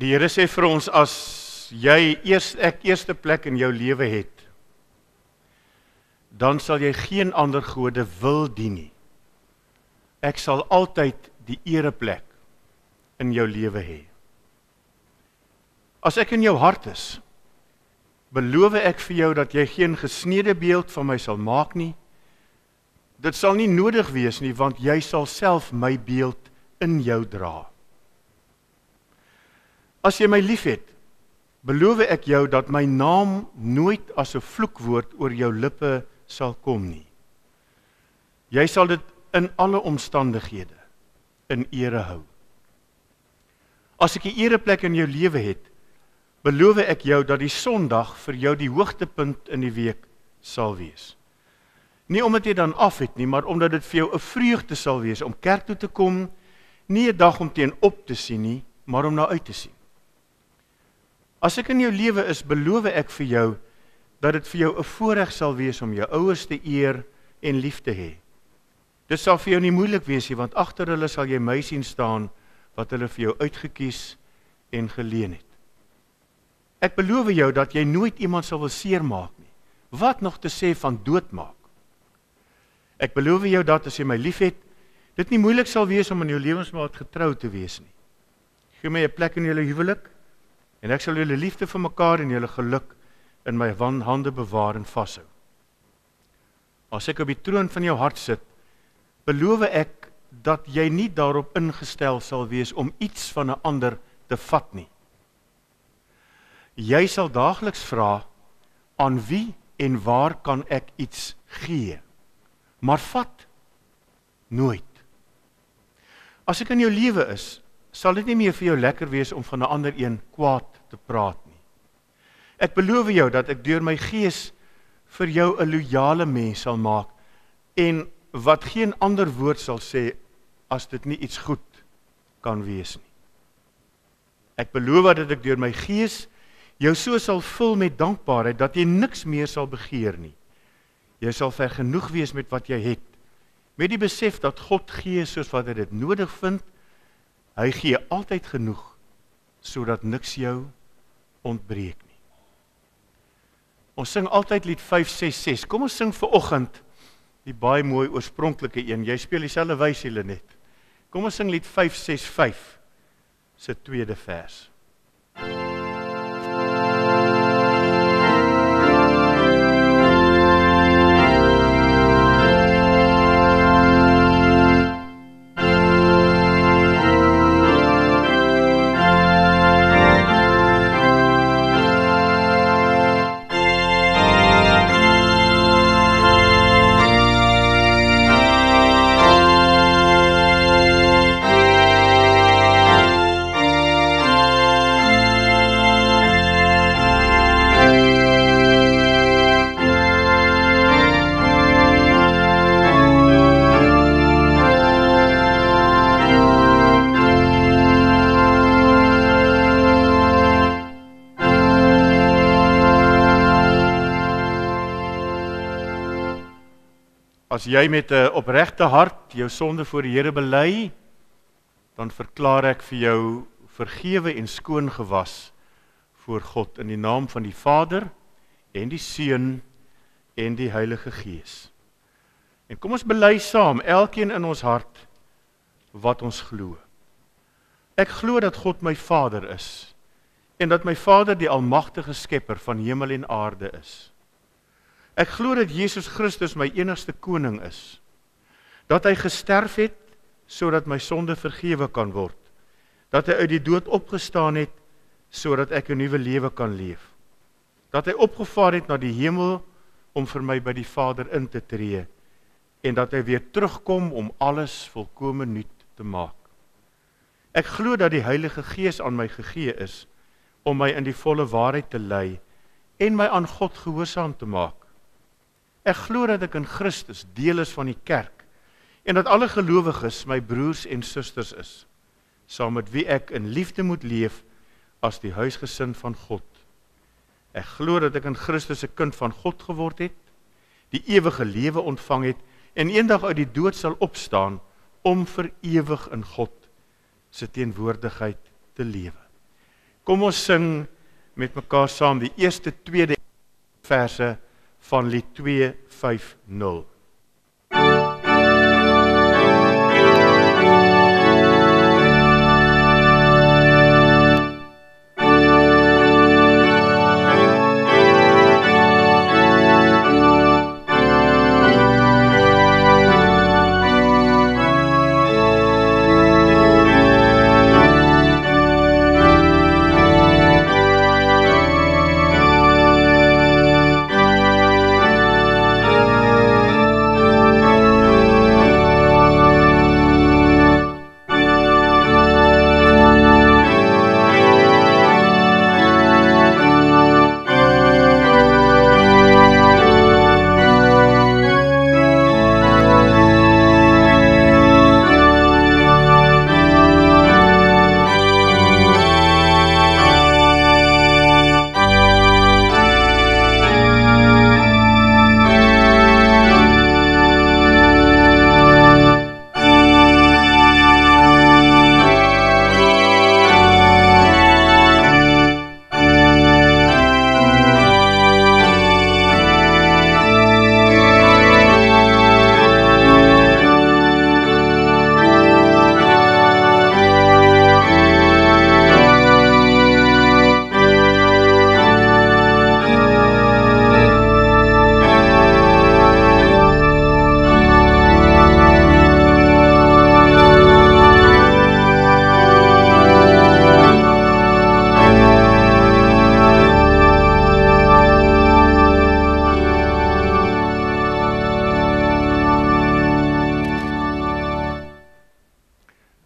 Die Here sê vir ons, as ek eerste plek in jou lewe het, dan sal jy geen ander gode wil dien nie. Ek sal altyd die ereplek in jou lewe hê. As ek in jou hart is, beloof ek vir jou dat jy geen gesnede beeld van my sal maak nie. Dit sal nie nodig wees nie, want jy sal self my beeld in jou dra. As jy my liefhet, beloof ek jou dat my naam nooit as 'n vloekwoord oor jou lippe sal kom nie. Jy sal dit in alle omstandighede in ere hou. As ek 'n ereplek in jou lewe het, beloof ek jou dat die Sondag vir jou die hoogtepunt in die week sal wees. Nie omdat jy dan af het nie, maar omdat dit vir jou 'n vreugde sal wees om kerk toe te kom, nie 'n dag om teenop te sien nie, maar om na uit te sien. As ek in jou lewe is, beloof ek vir jou dat dit vir jou 'n voorreg sal wees om jou ouers te eer en lief te hê. Dit sal vir jou nie moeilik wees nie, want agter hulle sal jy my sien staan wat hulle vir jou uitgekies en geleen het. Ek beloof jou dat jy nooit iemand sal wil seermaak nie. Wat nog te sê van doodmaak? Ek beloof jou dat as jy my liefhet, dit nie moeilik sal wees om in jou lewensmaat getrou te wees nie. Gee my 'n plek in julle huwelik, en ek sal julle liefde vir mekaar en julle geluk in my hande bewaar en vashou. As ek op die troon van jou hart sit, beloof ek dat jy nie daarop ingestel sal wees om iets van 'n ander te vat nie. Jy sal daagliks vra, aan wie en waar kan ek iets gee? Maar vat nooit. As ek in jou lewe is, sal dit nie meer vir jou lekker wees om van 'n ander een kwaad te praat nie. Ek beloof jou dat ek deur my gees vir jou 'n loyale mens sal maak en wat geen ander woord sal sê as dit nie iets goed kan wees nie. Ek beloof dat ek deur my gees jou so sal vul met dankbaarheid dat jy niks meer sal begeer nie. Jy sal vergenoeg wees met wat jy het, met die besef dat God gee soos wat hy dit nodig vind. Hy gee altyd genoeg, sodat niks jou ontbreek nie. Ons sing altyd lied 566. Kom ons sing vanoggend die baie mooi oorspronklike een. Jy speel dieselfde wysie Lenet. Kom ons sing lied 565 se tweede vers. As jy met 'n opregte hart jou sonde voor die Here bely, dan verklaar ek vir jou vergewe en skoon gewas voor God in die naam van die Vader en die Seun en die Heilige Gees. En kom ons bely saam, elkeen in ons hart, wat ons glo. Ek glo dat God my Vader is en dat my Vader die almagtige skepper van hemel en aarde is. Ek glo dat Jesus Christus my enigste koning is, dat hy gesterf het, sodat my sonde vergewe kan word, dat hy uit die dood opgestaan het, sodat ek 'n nuwe lewe kan leef, dat hy opgevaar het na die hemel, om vir my by die Vader in te tree, en dat hy weer terugkom om alles volkome nuut te maak. Ek glo dat die Heilige Gees aan my gegee is, om my in die volle waarheid te lei, en my aan God gehoorsaam te maak. Ek glo dat ek in Christus deel is van die kerk en dat alle gelowiges my broers en susters is, saam met wie ek in liefde moet leef as die huisgesin van God. Ek glo dat ek in Christus 'n kind van God geword het, die ewige lewe ontvang het en eendag uit die dood sal opstaan om vir ewig in God se teenwoordigheid te lewe. Kom ons sing met mekaar saam die eerste 2 verse van lied 250.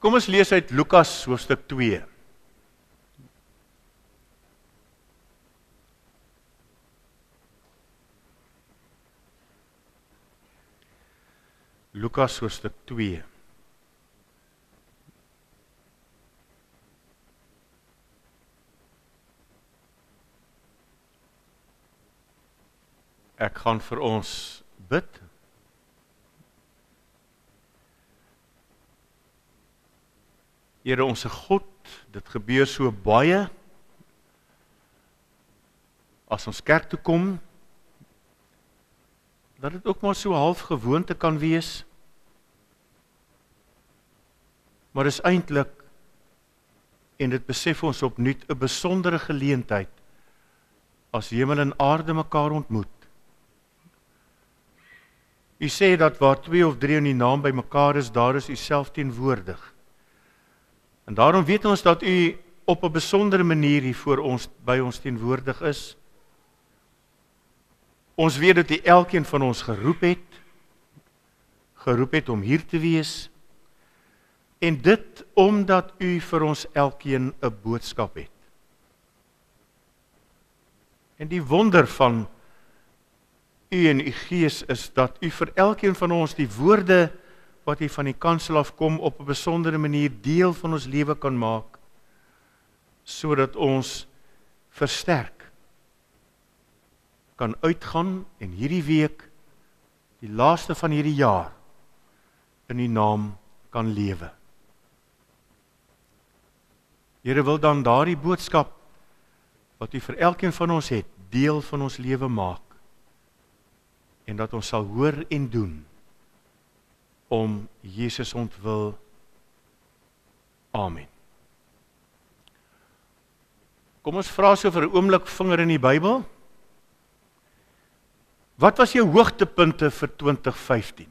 Kom ons lees uit Lukas hoofstuk 2. Lukas hoofstuk 2. Ek gaan vir ons bid. Here onse God, dit gebeur so baie as ons kerk toe kom, dat dit ook maar so half gewoonte kan wees, maar is eintlik, en dit besef ons opnuut, 'n besondere geleentheid as hemel en aarde mekaar ontmoet. U sê dat waar 2 of 3 in die naam by mekaar is, daar is u self teenwoordig. En daarom weet ons dat u op 'n besondere manier hier voor ons, by ons teenwoordig is. Ons weet dat u elkeen van ons geroep het om hier te wees, en dit omdat u vir ons elkeen 'n boodskap het. En die wonder van u en u Gees is dat u vir elkeen van ons die woorde wat hier van die kansel afkom op 'n besondere manier deel van ons lewe kan maak, sodat ons versterk kan uitgaan en hierdie week, die laaste van hierdie jaar, in u naam kan lewe. Here wil dan daardie boodskap wat u vir elkeen van ons het, deel van ons lewe maak, en dat ons sal hoor en doen, om Jesus ontwil. Amen. Kom ons vra so vir 'n oomblik vinger in die Bybel. Wat was jou hoogtepunte vir 2015?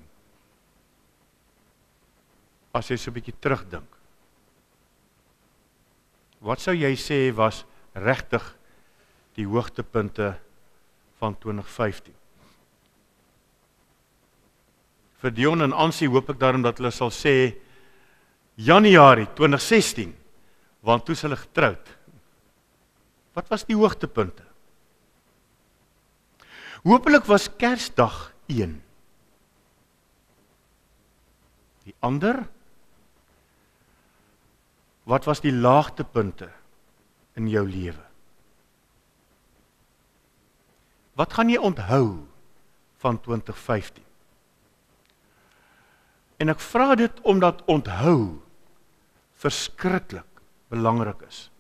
As jy so 'n bietjie terugdink. Wat sou jy sê was regtig die hoogtepunte van 2015? Vir Dion en Ansie hoop ek daarom dat hulle sal sê Januarie 2016, want toe is hulle getroud. Wat was die hoogtepunte? Hoopelik was Kersdag 1. Die ander? Wat was die laagtepunte in jou lewe? Wat gaan jy onthou van 2015? En ek vra dit omdat onthou verskriklik belangrik is.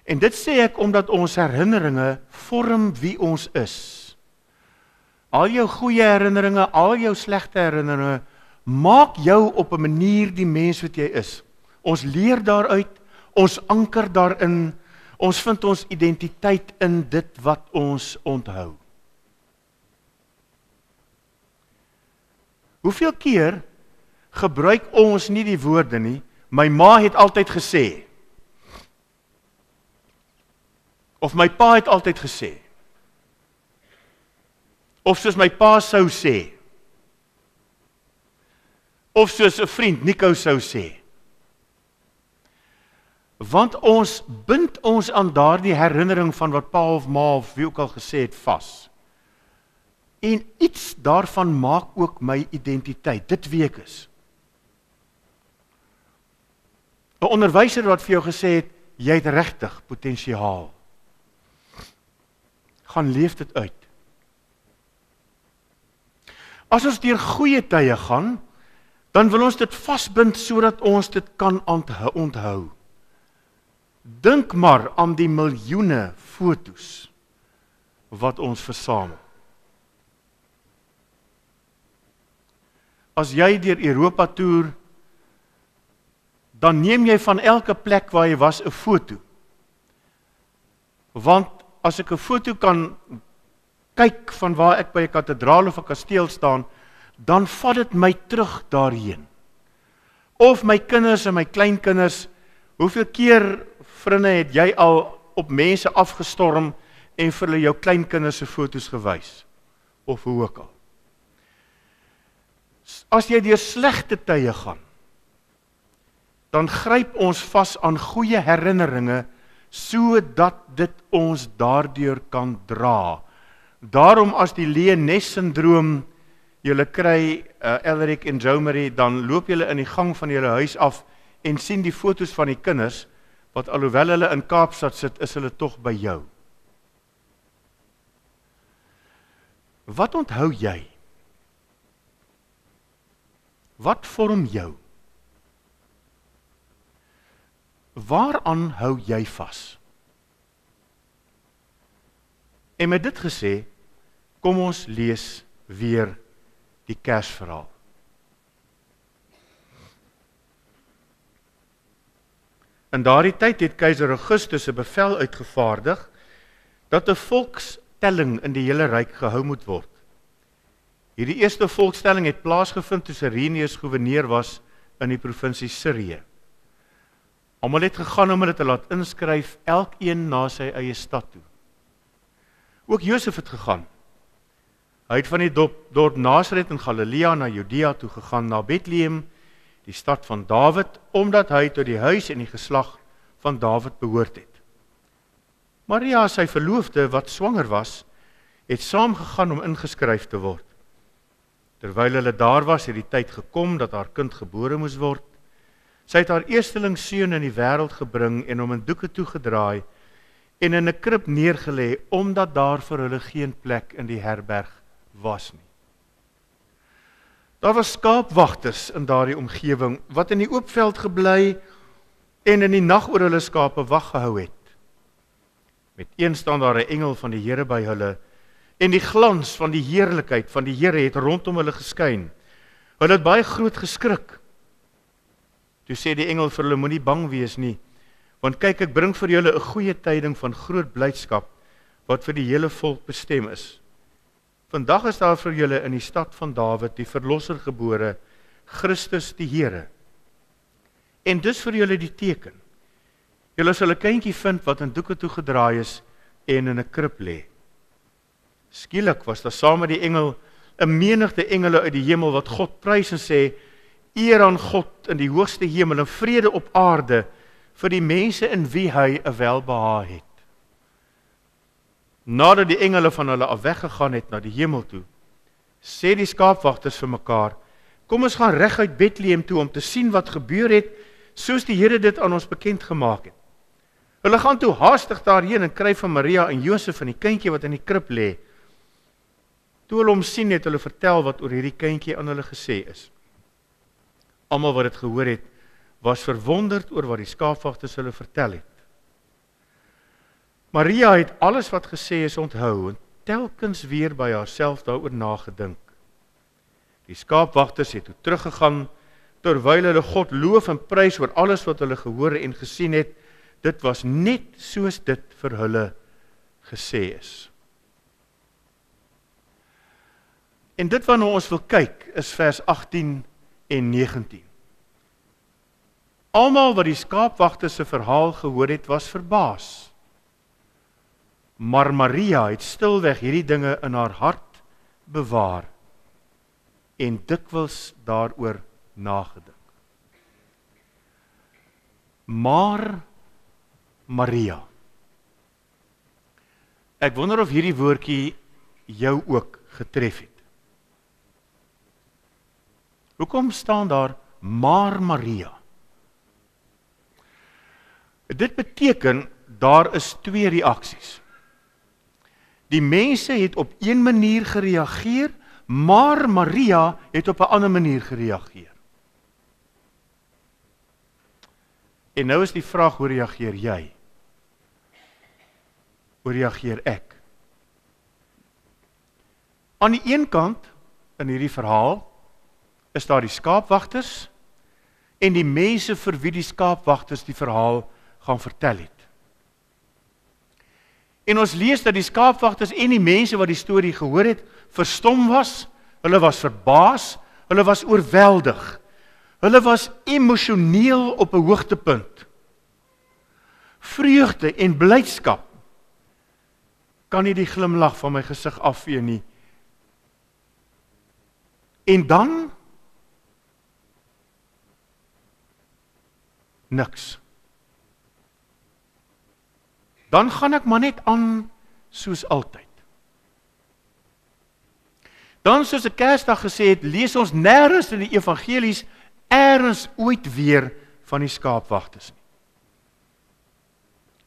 En dit sê ek omdat ons herinneringe vorm wie ons is. Al jou goeie herinneringe, al jou slegte herinneringe, maak jou op 'n manier die mens wat jy is. Ons leer daaruit, ons anker daarin, ons vind ons identiteit in dit wat ons onthou. Hoeveel keer gebruik ons nie die woorde nie, my ma het altyd gesê, of my pa het altyd gesê, of soos my pa sou sê, of soos 'n vriend Nico sou sê. Want ons bind ons aan daardie herinnering van wat pa of ma of wie ook al gesê het vas. En iets daarvan maak ook my identiteit, dit wie ek is. 'n Onderwyser wat vir jou gesê het, jy het regtig potensiaal. Gaan leef dit uit. As ons deur goeie tye gaan, dan wil ons dit vasbind sodat ons dit kan onthou. Dink maar aan die miljoene fotos wat ons versamel. As jy deur Europa toer, dan neem jy van elke plek waar jy was 'n foto. Want as ek 'n foto kan kyk van waar ek by 'n kathedraal of 'n kasteel staan, dan vat dit my terug daarheen. Of my kinders en my kleinkinders, hoeveel keer, vriende, het jy al op mense afgestorm en vir hulle jou kleinkinders se foto's gewys? Of hoe ook al. As jy deur slegte tye gaan, dan gryp ons vas aan goeie herinneringe, sodat dit ons daardeur kan dra. Daarom as die Leigh Nes-sindroom julle kry, Elric en Jo Marie, dan loop julle in die gang van julle huis af en sien die foto's van die kinders, wat alhoewel hulle in Kaapstad sit, is hulle tog by jou. Wat onthou jy? Wat vorm jou? Waaraan hou jy vas? En met dit gesê, kom ons lees weer die Kersverhaal. In daardie tyd het keiser Augustus 'n bevel uitgevaardig dat 'n volkstelling in die hele ryk gehou moet word. Hierdie eerste volkstelling het plaasgevind toe Ireneus goewerneur was in die provinsie Sirië. Almal het gegaan om hulle te laat inskryf, elkeen na sy eie stad toe. Ook Josef het gegaan. Hy het van die dorp Nasaret in Galilea na Judea toe gegaan, na Bethlehem, die stad van Dawid, omdat hy tot die huis en die geslag van Dawid behoort het. Maria, sy verloofde, wat swanger was, het saamgegaan om ingeskryf te word. Terwyl hulle daar was, het die tyd gekom dat haar kind gebore moes word. Sy het haar eersteling seun in die wêreld gebring en hom in doeke toegedraai en in 'n krib neergelê, omdat daar vir hulle geen plek in die herberg was nie. Daar was skaapwagters in daardie omgewing, wat in die oop veld gebly en in die nag oor hulle skape wag gehou het. Met een staan daar 'n engel van die Here by hulle, en die glans van die heerlikheid van die Here het rondom hulle geskyn. Hulle het baie groot geskrik. Toe sê die engel vir hulle, moenie bang wees nie, want kyk, ek bring vir julle 'n goeie tyding van groot blydskap, wat vir die hele volk bestem is. Vandag is daar vir julle in die stad van Dawid die verlosser gebore, Christus die Here. En dis vir julle die teken. Julle sal 'n kindjie vind wat in doeke toegedraai is en in 'n krib lê. Skielik was daar saam met die engel 'n menigte engele uit die hemel wat God prys en sê, eer aan God in die hoogste hemel en vrede op aarde vir die mense in wie hy 'n welbehae het. Nadat die engele van hulle af weggegaan het na die hemel toe, sê die skaapwagters vir mekaar, kom ons gaan reguit Bethlehem toe om te sien wat gebeur het, soos die Here dit aan ons bekend gemaak het. Hulle gaan toe haastig daarheen en kry van Maria en Josef en die kindjie wat in die krib lê. Toe hulle hom sien, het hulle vertel wat oor hierdie kindjie aan hulle gesê is. Almal wat dit gehoor het, was verwonderd oor wat die skaapwagters hulle vertel het. Maria het alles wat gesê is onthou en telkens weer by haarself daaroor nagedink. Die skaapwagters het toe teruggegaan, terwyl hulle God loof en prys oor alles wat hulle gehoor en gesien het. Dit was net soos dit vir hulle gesê is. En dit waarna ons wil kyk, is vers 18 en 19. Almal wat die skaapwagters se verhaal gehoor het, was verbaas. Maar Maria het stilweg hierdie dinge in haar hart bewaar en dikwels daaroor nagedink. Maar Maria. Ek wonder of hierdie woordjie jou ook getref het. Hoekom staan daar maar Maria? Dit beteken daar is twee reaksies. Die mense het op een manier gereageer, maar Maria het op 'n ander manier gereageer. En nou is die vraag, hoe reageer jy? Hoe reageer ek? Aan die een kant, in hierdie verhaal, is daar die skaapwagters en die mense vir wie die skaapwagters die verhaal gaan vertel het. En ons lees dat die skaapwagters en die mense wat die storie gehoor het, verstom was, hulle was verbaas, hulle was oorweldig, hulle was emosioneel op 'n hoogtepunt. Vreugde en blydskap kan nie die glimlag van my gesig afvee nie. En dan niks. Dan gaan ek maar net aan soos altyd. Dan, soos 'n Kersdag gesê het, lees ons nêrens in die evangelies eers ooit weer van die skaapwagters nie.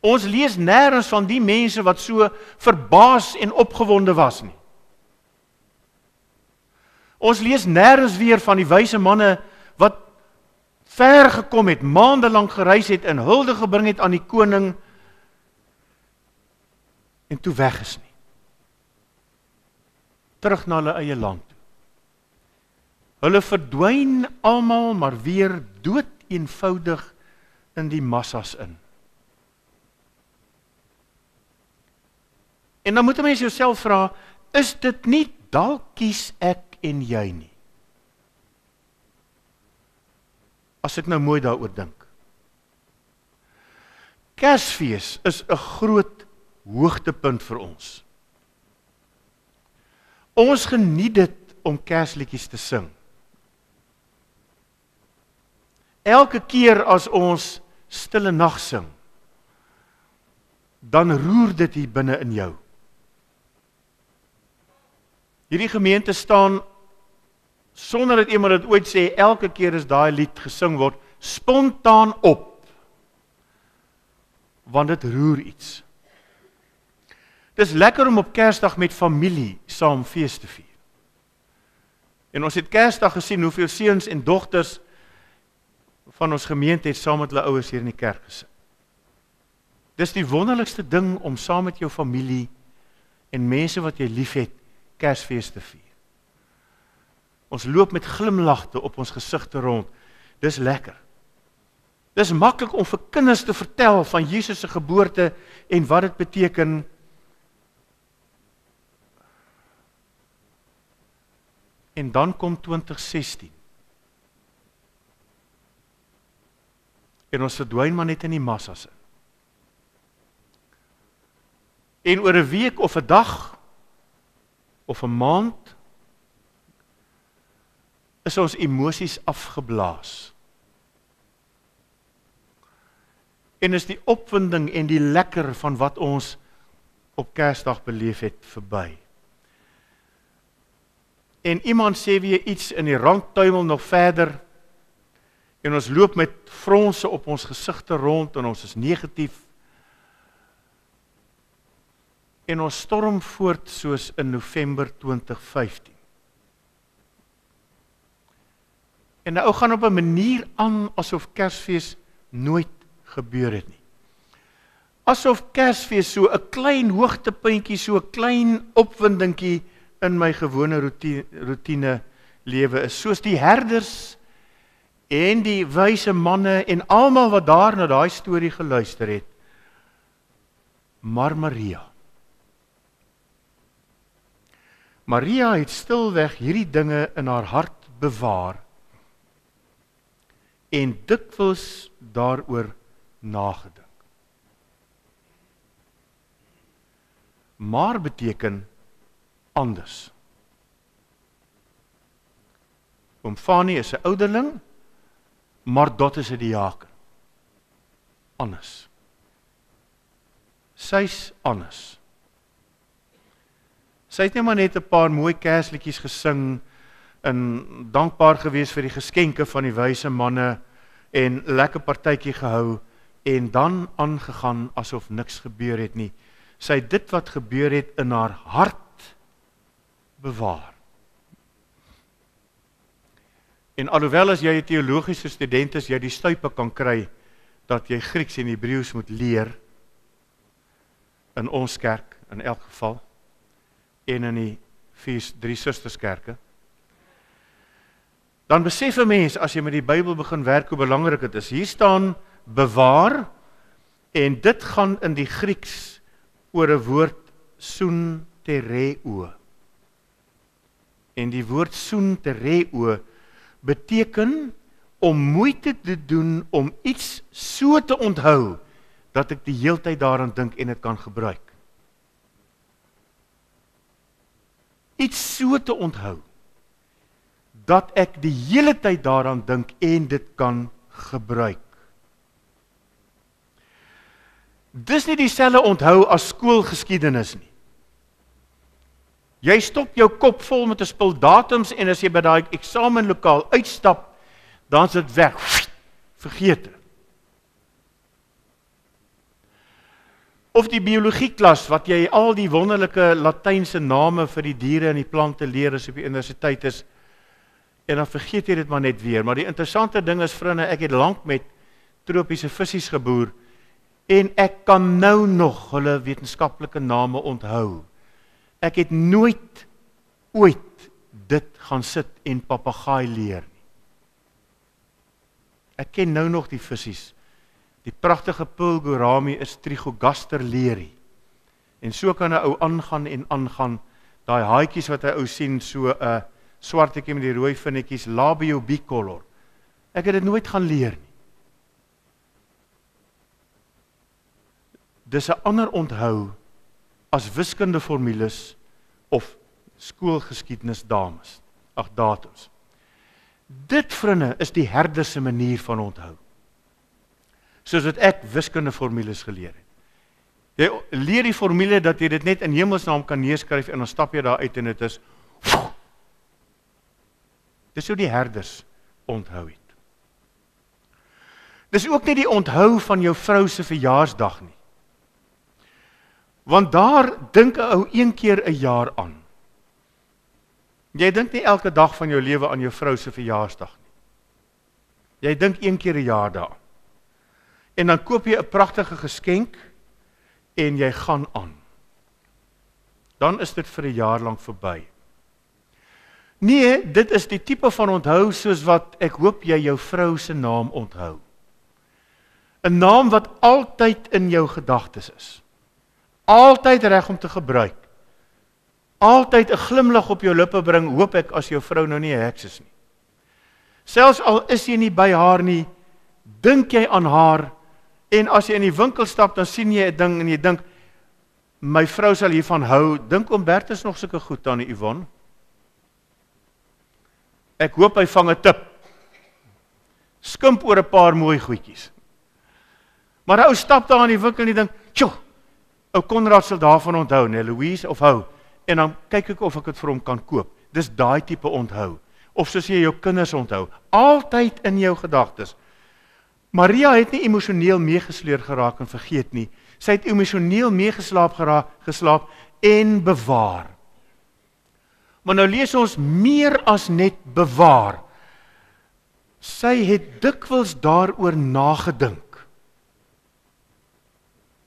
Ons lees nêrens van die mense wat so verbaas en opgewonde was nie. Ons lees nêrens weer van die wyse manne wat ver gekom het, maande lank gereis het en hulde gebring het aan die koning en toe weg is nie. Terug na hulle eie land toe. Hulle verdwyn almal maar weer dood eenvoudig in die massas in. En dan moet 'n mens jouself vra, is dit nie dalk kies ek en jy nie? As ek nou mooi daaroor dink. Kersfees is 'n groot hoogtepunt vir ons. Ons geniet dit om Kersliedjies te sing. Elke keer as ons Stille Nag sing, dan roer dit hier binne in jou. Hierdie gemeente staan, sonder dat iemand dit ooit sê, elke keer as daai lied gesing word, spontaan op. Want dit roer iets. Dis lekker om op Kersdag met familie saam fees te vier. En ons het Kersdag gesien hoeveel seuns en dogters van ons gemeente het saam met hulle ouers hier in die kerk gesit. Dis die wonderlikste ding om saam met jou familie en mense wat jy liefhet Kersfees te vier. Ons loop met glimlagte op ons gesigte rond. Dis lekker. Dis maklik om vir kinders te vertel van Jesus se geboorte en wat dit beteken. En dan kom 2016. En ons verdwyn maar net in die massas in. En oor 'n week of 'n dag of 'n maand is ons emosies afgeblaas. En is die opwinding en die lekker van wat ons op Kersdag beleef het verby. En iemand sê weer iets in die randtuimel nog verder en ons loop met fronse op ons gesigte rond en ons is negatief. En ons storm voort soos in November 2015. En nou gaan op 'n manier aan asof Kersfees nooit gebeur het nie. asof Kersfees so 'n klein hoogtepuntjie, so 'n klein opwindingkie in my gewone roetine lewe is, soos die herders en die wyse manne en almal wat daar na daai storie geluister het. Maar Maria het stilweg hierdie dinge in haar hart bewaar en dikwels daaroor nagedink. Maar beteken anders. Oom Fanie is 'n ouderling, maar Dot is 'n diaken. Anders. Sy's anders. Sy het maar net 'n paar mooi Kersliedjies gesing en dankbaar gewees vir die geskenke van die wyse manne en lekker partytjie gehou en dan aangegaan asof niks gebeur het nie. Sy het dit wat gebeur het in haar hart bewaar. En alhoewel as jy 'n teologiese student is, jy die stuipe kan kry dat jy Grieks en Hebreëus moet leer in ons kerk in elk geval en in die 3 susterskerke. Dan besef 'n mens as jy met die Bybel begin werk hoe belangrik dit is. Hier staan bewaar en dit gaan in die Grieks oor 'n woord soontereo. En die woord soontereo beteken om moeite te doen om iets so te onthou dat ek die heeltyd daaraan dink en dit kan gebruik. Iets so te onthou dat ek die hele tyd daaraan dink en dit kan gebruik. Dis nie dieselfde onthou as skoolgeskiedenis nie. Jy stop jou kop vol met 'n spul datums en as jy by daai eksamenlokaal uitstap, dan is dit weg. Vergeet. Of die biologieklas wat jy al die wonderlike Latynse name vir die diere en die plante leer as op die universiteit is, en dan vergeet jy dit maar net weer. Maar die interessante ding is, vriende, ek het lank met tropiese visse geboer en ek kan nou nog hulle wetenskaplike name onthou. Ek het nooit ooit dit gaan sit en papegaai leer nie. Ek ken nou nog die visse. Die pragtige Pulgorami is Trigogaster leri. En so kan 'n ou aangaan en aangaan. Daai haatjies wat 'n ou sien, so 'n swartetjie met die rooi vinnetjies, labio bicolor. Ek het dit nooit gaan leer nie. Dis 'n ander onthou as wiskundeformules of skoolgeskiedenis datums. Dit, vriende, is die herder se manier van onthou. Soos wat ek wiskundeformules geleer het. Jy leer die formule dat jy dit net in hemelsnaam kan neerskryf en dan stap jy daar uit en dit is dis hoe die herders onthou het. Dis ook nie die onthou van jou vrou se verjaarsdag nie. Want daar dink 'n ou een keer 'n jaar aan. Jy dink nie elke dag van jou lewe aan jou vrou se verjaarsdag nie. Jy dink een keer 'n jaar daaraan. En dan koop jy 'n pragtige geskenk en jy gaan aan. Dan is dit vir 'n jaar lank verby. Nee, dit is die tipe van onthou soos wat ek hoop jy jou vrou se naam onthou. 'n Naam wat altyd in jou gedagtes is. Altyd reg om te gebruik. Altyd 'n glimlag op jou lippe bring, hoop ek, as jou vrou nou nie 'n heks is nie. Selfs al is jy nie by haar nie, dink jy aan haar, en as jy in die winkel stap, dan sien jy 'n ding en jy dink, my vrou sal hiervan hou. Dink oom Bert is nog sulke goed aan die Yvonne. Ek hoop hy vang 'n tip. Skimp oor 'n paar mooi goedjies. Maar 'n ou stap daar in die winkel en jy dink, "Tjoh, ou Konrad sal daarvan onthou, nee, Louise of hou." En dan kyk ek of ek dit vir hom kan koop. Dis daai tipe onthou. Of soos jy jou kinders onthou, altyd in jou gedagtes. Maria het nie emosioneel meegesleur geraak en vergeet nie. Sy het emosioneel meegeslaap en bewaar. Maar nou lees ons meer as net bewaar. Sy het dikwels daaroor nagedink.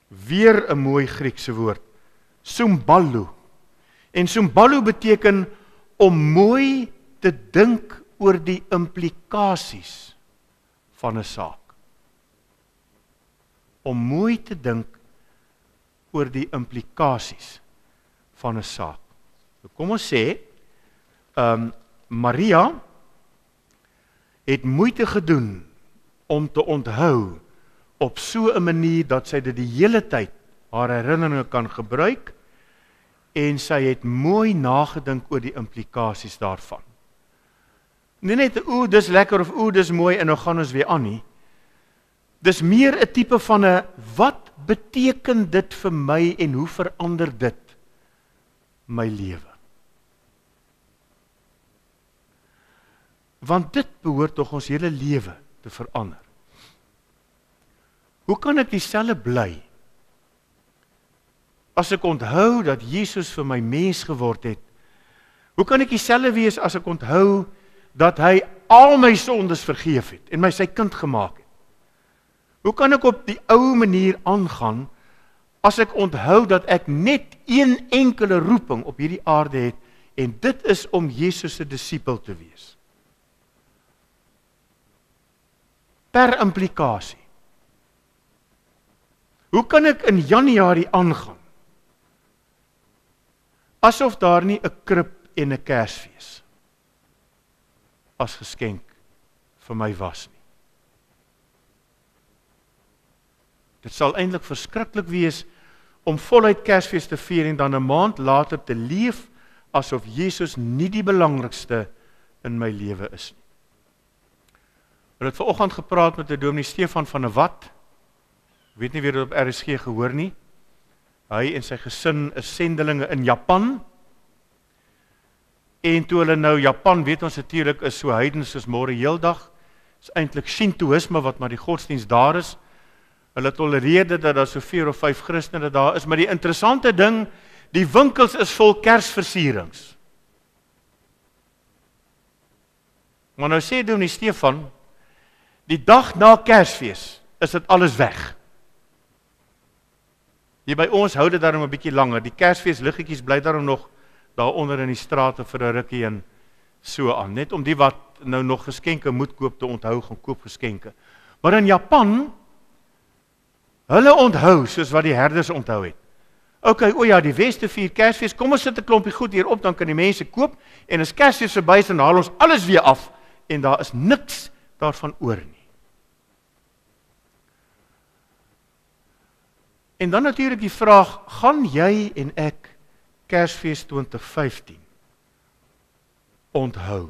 Weer 'n mooi Griekse woord, sumballo. En sumballo beteken om mooi te dink oor die implikasies van 'n saak. Om mooi te dink oor die implikasies van 'n saak. Kom ons sê, Maria het moeite gedoen om te onthou op so 'n manier dat sy dit die hele tyd haar herinneringe kan gebruik en sy het mooi nagedink oor die implikasies daarvan. Nie net, dis lekker of dis mooi en nou gaan ons weer aan nie. Dis meer 'n tipe van 'n, wat beteken dit vir my en hoe verander dit my lewe? Want dit behoort tog ons hele lewe te verander. Hoe kan ek dieselfde bly as ek onthou dat Jesus vir my mens geword het? Hoe kan ek dieselfde wees as ek onthou dat hy al my sondes vergeef het en my sy kind gemaak het? Hoe kan ek op die ou manier aangaan as ek onthou dat ek net een enkele roeping op hierdie aarde het en dit is om Jesus se disipel te wees? Per implikasie. Hoe kan ek in Januarie aangaan asof daar nie 'n krib en 'n Kersfees as geskenk vir my was nie? Dit sal eintlik verskriklik wees om voluit Kersfees te vier en dan 'n maand later te leef asof Jesus nie die belangrikste in my lewe is nie. Ek het vanoggend gepraat met 'n dominee Stefan van 'n Wat. Ek weet nie wie dit op RSG gehoor nie. Hy en sy gesin is sendelinge in Japan. En toe hulle nou Japan, weet ons natuurlik, is so heidens soos môre heeldag. Is eintlik Shintoïsme wat maar die godsdienst daar is. Hulle tolereer dit dat daar so 4 of 5 Christene daar is, maar die interessante ding, die winkels is vol Kersversierings. Maar nou sê dominee Stefan, die dag na Kersfees is dit alles weg. Hier by ons hou dit daarom 'n bietjie langer. Die Kersfees liggetjies bly daarom nog daaronder in die strate vir 'n rukkie en so aan. Net om die wat nou nog geskenke moet koop te onthou, gaan koop geskenke. Maar in Japan, hulle onthou soos wat die herders onthou het. Okay, o ja, die Weste vier Kersfees, kom ons sit 'n klompie goed hier op, dan kan die mense koop, en as Kersfees verby is, dan haal ons alles weer af, en daar is niks daarvan oor nie. En dan natuurlik die vraag, gaan jy en ek Kersfees 2015 onthou?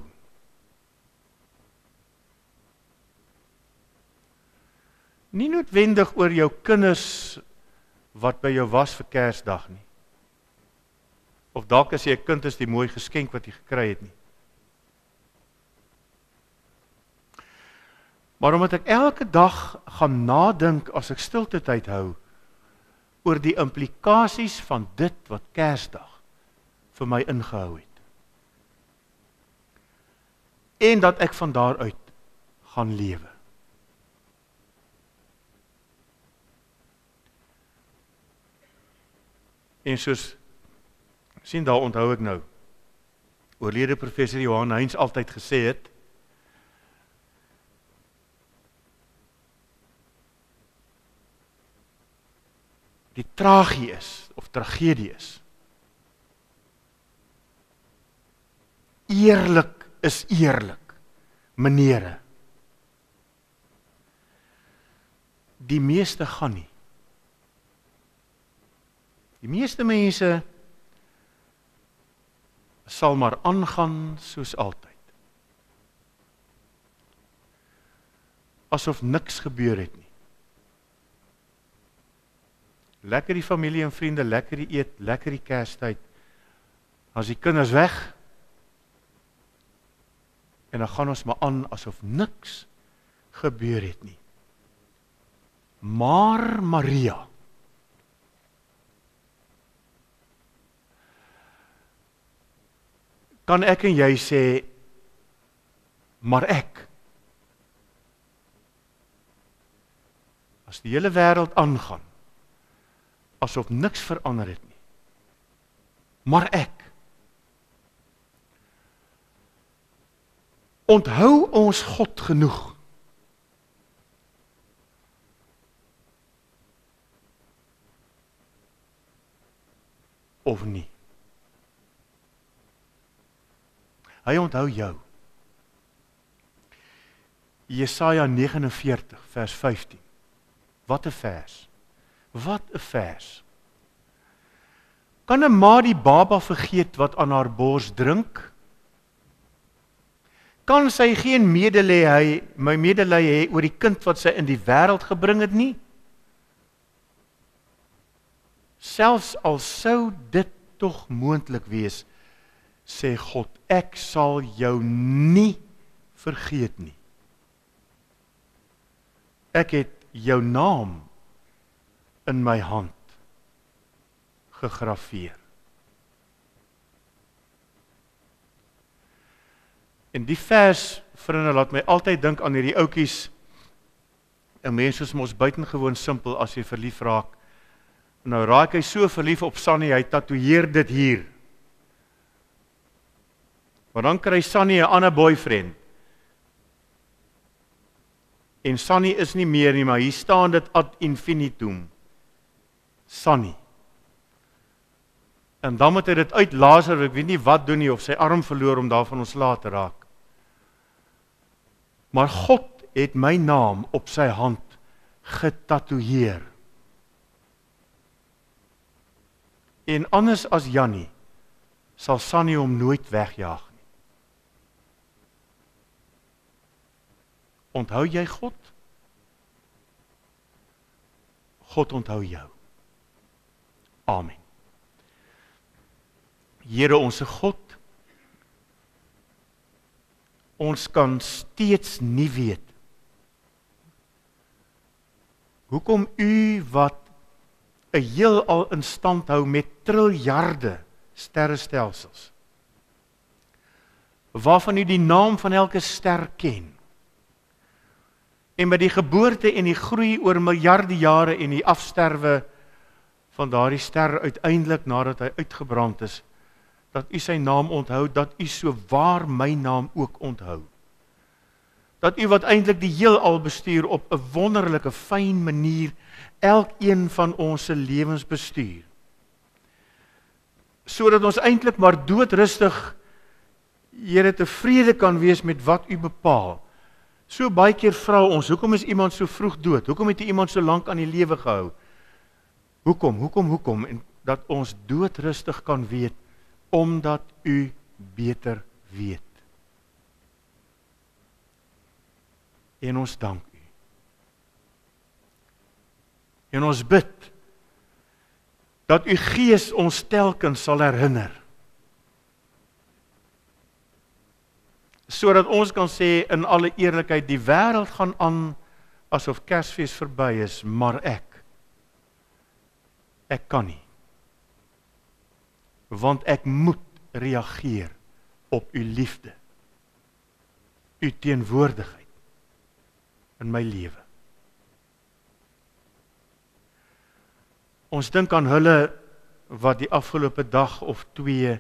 Nie noodwendig oor jou kinders wat by jou was vir Kersdag nie. Of dalk as jy 'n kind is, die mooi geskenk wat jy gekry het nie. Maar omdat ek elke dag gaan nadink as ek stilte tyd hou oor die implikasies van dit wat Kersdag vir my ingehou het. En dat ek van daaruit gaan lewe. En soos, sien daar onthou ek nou, oorlede professor Johan Heinz altyd gesê het, die tragie is, of tragedie is, eerlik is eerlik, menere. Die meeste gaan nie. Die meeste mense sal maar aangaan soos altyd. Asof niks gebeur het nie. Lekker die familie en vriende, lekker die eet, lekker die Kerstyd. As die kinders weg, en dan gaan ons maar aan asof niks gebeur het nie. Maar Maria, kan ek en jy sê, maar ek, as die hele wêreld aangaan, asof niks verander het nie. Maar ek, onthou ons God genoeg of nie? Hy onthou jou. Jesaja 49 vers 15. Wat 'n vers. Wat 'n vers. Kan 'n ma die baba vergeet wat aan haar bors drink? Kan sy geen medelee hê oor die kind wat sy in die wêreld gebring het nie? Selfs al sou dit tog moontlik wees, sê God, ek sal jou nie vergeet nie. Ek het jou naam in my hand gegrafeer. En die vers, vriende, laat my altyd dink aan hierdie ouetjies. 'n Mens is mos buitengewoon simpel as jy verlief raak. Nou raak hy so verlief op Sunny, hy tatoeëer dit hier. Maar dan kry Sunny 'n ander boyfriend. En Sunny is nie meer nie, maar hier staan dit ad infinitum. Sunny. En dan moet hy dit uitlaser, ek weet nie wat doen nie, of sy arm verloor om daarvan ontslae te raak. Maar God het my naam op sy hand getatoeëer. En anders as Jannie, sal Sunny hom nooit wegjaag nie. Onthou jy God? God onthou jou. Amen. Here onse God, ons kan steeds nie weet hoekom U wat 'n heelal in stand hou met triljarde sterrestelsels, waarvan U die naam van elke ster ken, en met die geboorte en die groei oor miljarde jare en die afsterwe van daardie ster uiteindelik nadat hy uitgebrand is, dat U sy naam onthou, dat U so waar my naam ook onthou. Dat U wat eintlik die heelal bestuur op 'n wonderlike, fyn manier, elkeen van ons se lewens bestuur. Sodat ons eintlik maar doodrustig, Here, tevrede kan wees met wat U bepaal. So baie keer vra ons, hoekom is iemand so vroeg dood? Hoekom het iemand so lank aan die lewe gehou? Hoekom? En dat ons doodrustig kan weet, omdat U beter weet. En ons dank U. En ons bid, dat U Gees ons telkens sal herinner, sodat ons kan sê in alle eerlikheid, die wêreld gaan aan asof Kersfees verby is, maar ek kan nie. Want ek moet reageer op U liefde, U teenwoordigheid in my lewe. Ons dink aan hulle wat die afgelope dag of twee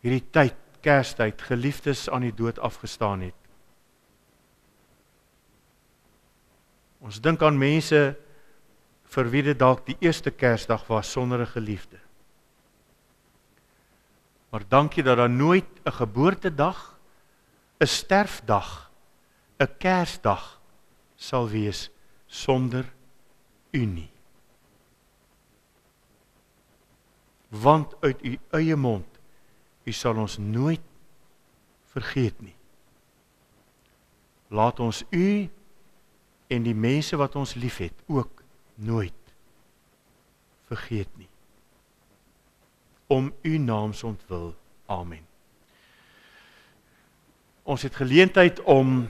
hierdie tyd, Kerstyd, geliefdes aan die dood afgestaan het. Ons dink aan mense vir wie dit dalk die eerste Kersdag was sonder 'n geliefde. Maar dankie dat daar nooit 'n geboortedag, 'n sterfdag, 'n Kersdag sal wees sonder U nie. Want uit U eie mond, U sal ons nooit vergeet nie. Laat ons U en die mense wat ons liefhet ook nooit vergeet nie. Om U naamsontwil. Amen. Ons het geleentheid om